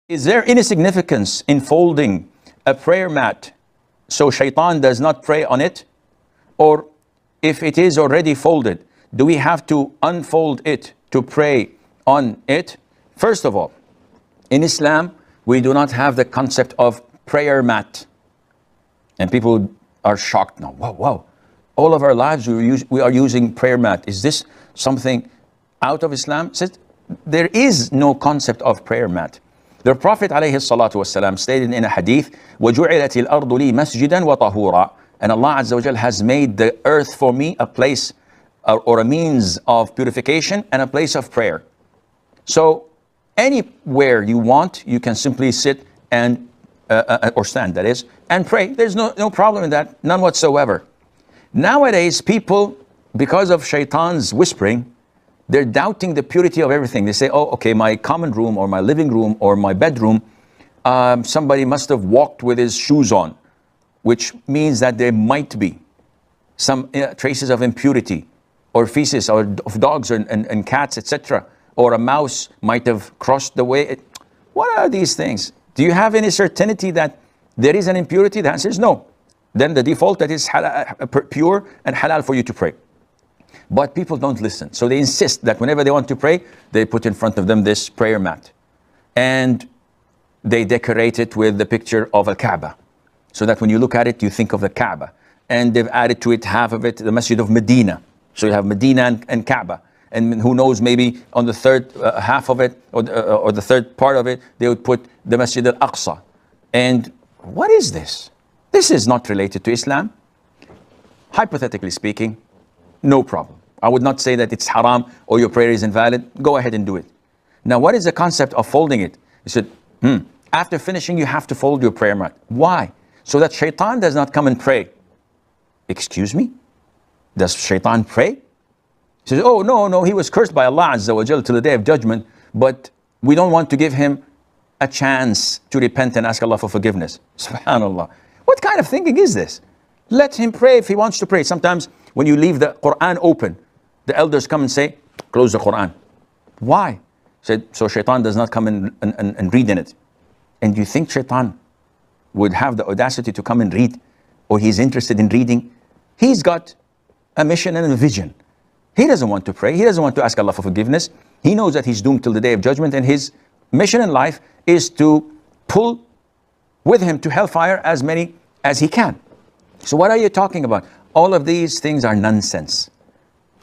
Is there any significance in folding a prayer mat so shaitan does not pray on it? Or if it is already folded, do we have to unfold it to pray on it? First of all, in Islam, we do not have the concept of prayer mat. And people are shocked now. Wow, wow. All of our lives we are using prayer mat. Is this something out of Islam? Says there is no concept of prayer mat. The Prophet ﷺ stated in a hadith, وَجُعِلَتِ الْأَرْضُ لِي مَسْجِدًا وَطَهُورًا. And Allah Azza wa Jal has made the earth for me a place or a means of purification and a place of prayer. So anywhere you want, you can simply sit and or stand, that is, and pray. There's no problem in that, none whatsoever. Nowadays, people, because of shaitan's whispering, they're doubting the purity of everything. They say, oh, okay, my common room or my living room or my bedroom, somebody must have walked with his shoes on, which means that there might be some traces of impurity or feces or of dogs and cats, etc. Or a mouse might have crossed the way. What are these things? Do you have any certainty that there is an impurity? The answer is no. Then the default, that is pure and halal for you to pray. But people don't listen. So they insist that whenever they want to pray, they put in front of them this prayer mat. And they decorate it with the picture of Al-Kaaba. So that when you look at it, you think of the Kaaba. And they've added to it, half of it, the Masjid of Medina. So you have Medina and Kaaba. And who knows, maybe on the third half of it, or the third part of it, they would put the Masjid Al-Aqsa. And what is this? This is not related to Islam. Hypothetically speaking, no problem. I would not say that it's haram or your prayer is invalid. Go ahead and do it. Now, what is the concept of folding it? He said, after finishing, you have to fold your prayer mat. Why? So that shaitan does not come and pray. Excuse me? Does shaitan pray? He says, oh, no, he was cursed by Allah Azza wa Jal till the day of judgment, but we don't want to give him a chance to repent and ask Allah for forgiveness. Subhanallah. What kind of thinking is this? Let him pray if he wants to pray. Sometimes when you leave the Qur'an open, the elders come and say, close the Qur'an. Why? He said, so shaitan does not come and read in it. And you think shaitan would have the audacity to come and read, or he's interested in reading? He's got a mission and a vision. He doesn't want to pray. He doesn't want to ask Allah for forgiveness. He knows that he's doomed till the day of judgment, and his mission in life is to pull with him to hellfire as many as he can. So what are you talking about? All of these things are nonsense.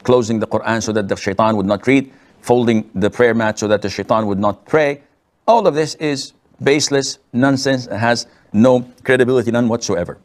Closing the Qur'an so that the shaitan would not read, folding the prayer mat so that the shaitan would not pray. All of this is baseless nonsense and has no credibility, none whatsoever.